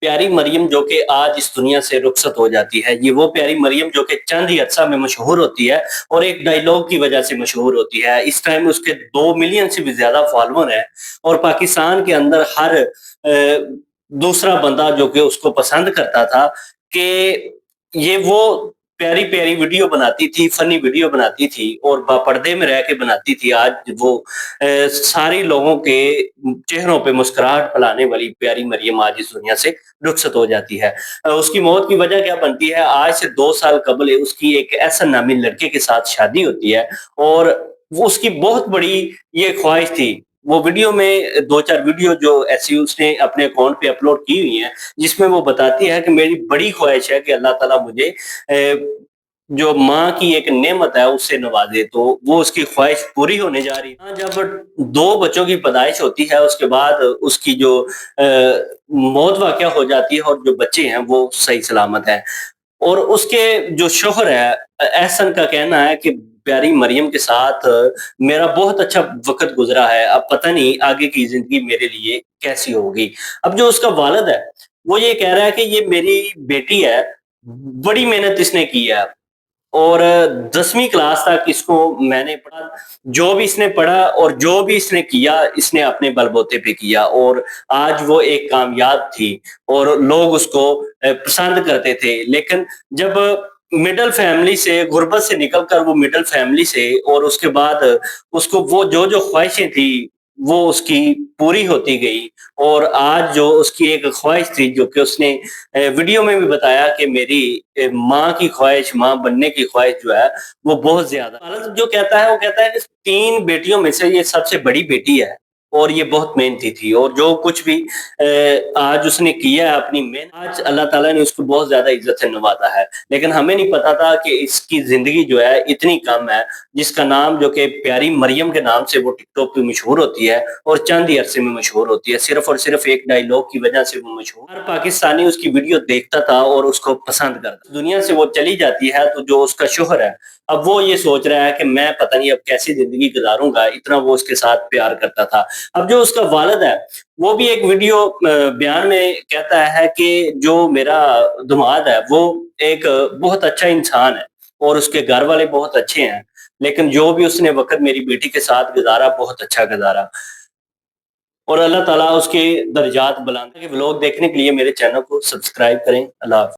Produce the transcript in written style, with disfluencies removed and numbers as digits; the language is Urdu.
پیاری مریم جو کہ آج اس دنیا سے رخصت ہو جاتی ہے، یہ وہ پیاری مریم جو کہ چند ہی عرصہ میں مشہور ہوتی ہے اور ایک ڈائیلاگ کی وجہ سے مشہور ہوتی ہے۔ اس ٹائم اس کے 2 ملین سے بھی زیادہ فالوور ہیں اور پاکستان کے اندر ہر دوسرا بندہ جو کہ اس کو پسند کرتا تھا کہ یہ وہ پیاری پیاری ویڈیو بناتی تھی، فنی ویڈیو بناتی تھی اور پردے میں رہ کے بناتی تھی۔ آج وہ ساری لوگوں کے چہروں پہ مسکراہٹ پھیلانے والی پیاری مریم آج اس دنیا سے رخصت ہو جاتی ہے۔ اس کی موت کی وجہ کیا بنتی ہے؟ آج سے 2 سال قبل اس کی ایک احسن نامی لڑکے کے ساتھ شادی ہوتی ہے اور وہ اس کی بہت بڑی یہ خواہش تھی۔ وہ ویڈیو میں 2 4 ویڈیو جو ایسی اس نے اپنے اکاؤنٹ پہ اپلوڈ کی ہوئی ہیں، جس میں وہ بتاتی ہے کہ میری بڑی خواہش ہے کہ اللہ تعالیٰ مجھے جو ماں کی ایک نعمت ہے اس سے نوازے، تو وہ اس کی خواہش پوری ہونے جا رہی ہے۔ جب 2 بچوں کی پیدائش ہوتی ہے اس کے بعد اس کی جو موت واقع ہو جاتی ہے اور جو بچے ہیں وہ صحیح سلامت ہیں، اور اس کے جو شوہر ہے احسن کا کہنا ہے کہ پیاری مریم کے ساتھ میرا بہت اچھا وقت گزرا ہے، اب پتہ نہیں آگے کی زندگی میرے لیے کیسی ہوگی۔ اب جو اس کا والد ہے وہ یہ کہہ رہا ہے کہ یہ میری بیٹی ہے، بڑی محنت اس نے کی ہے اور 10ویں کلاس تک اس کو میں نے پڑھا، جو بھی اس نے پڑھا اور جو بھی اس نے کیا اس نے اپنے بل بوتے پہ کیا، اور آج وہ ایک کامیاب تھی اور لوگ اس کو پسند کرتے تھے۔ لیکن جب مڈل فیملی سے، غربت سے نکل کر وہ مڈل فیملی سے، اور اس کے بعد اس کو وہ جو خواہشیں تھی وہ اس کی پوری ہوتی گئی، اور آج جو اس کی ایک خواہش تھی جو کہ اس نے ویڈیو میں بھی بتایا کہ میری ماں کی خواہش، ماں بننے کی خواہش جو ہے وہ بہت زیادہ، والد جو کہتا ہے وہ کہتا ہے کہ 3 بیٹیوں میں سے یہ سب سے بڑی بیٹی ہے اور یہ بہت محنتی تھی، اور جو کچھ بھی آج اس نے کیا ہے اپنی محنت، آج اللہ تعالیٰ نے اس کو بہت زیادہ عزت سے نوازا ہے۔ لیکن ہمیں نہیں پتا تھا کہ اس کی زندگی جو ہے اتنی کم ہے، جس کا نام جو کہ پیاری مریم کے نام سے وہ ٹک ٹاک پہ مشہور ہوتی ہے اور چند ہی عرصے میں مشہور ہوتی ہے، صرف اور صرف ایک ڈائیلاگ کی وجہ سے وہ مشہور۔ ہر پاکستانی اس کی ویڈیو دیکھتا تھا اور اس کو پسند کرتا۔ دنیا سے وہ چلی جاتی ہے تو جو اس کا شوہر ہے اب وہ یہ سوچ رہا ہے کہ میں پتہ نہیں اب کیسی زندگی گزاروں گا، اتنا وہ اس کے ساتھ پیار کرتا تھا۔ اب جو اس کا والد ہے وہ بھی ایک ویڈیو بیان میں کہتا ہے کہ جو میرا دماد ہے وہ ایک بہت اچھا انسان ہے اور اس کے گھر والے بہت اچھے ہیں، لیکن جو بھی اس نے وقت میری بیٹی کے ساتھ گزارا بہت اچھا گزارا، اور اللہ تعالیٰ اس کے درجات بلند کرے۔ ولاگ دیکھنے کے لیے میرے چینل کو سبسکرائب کریں۔ اللہ حافظ۔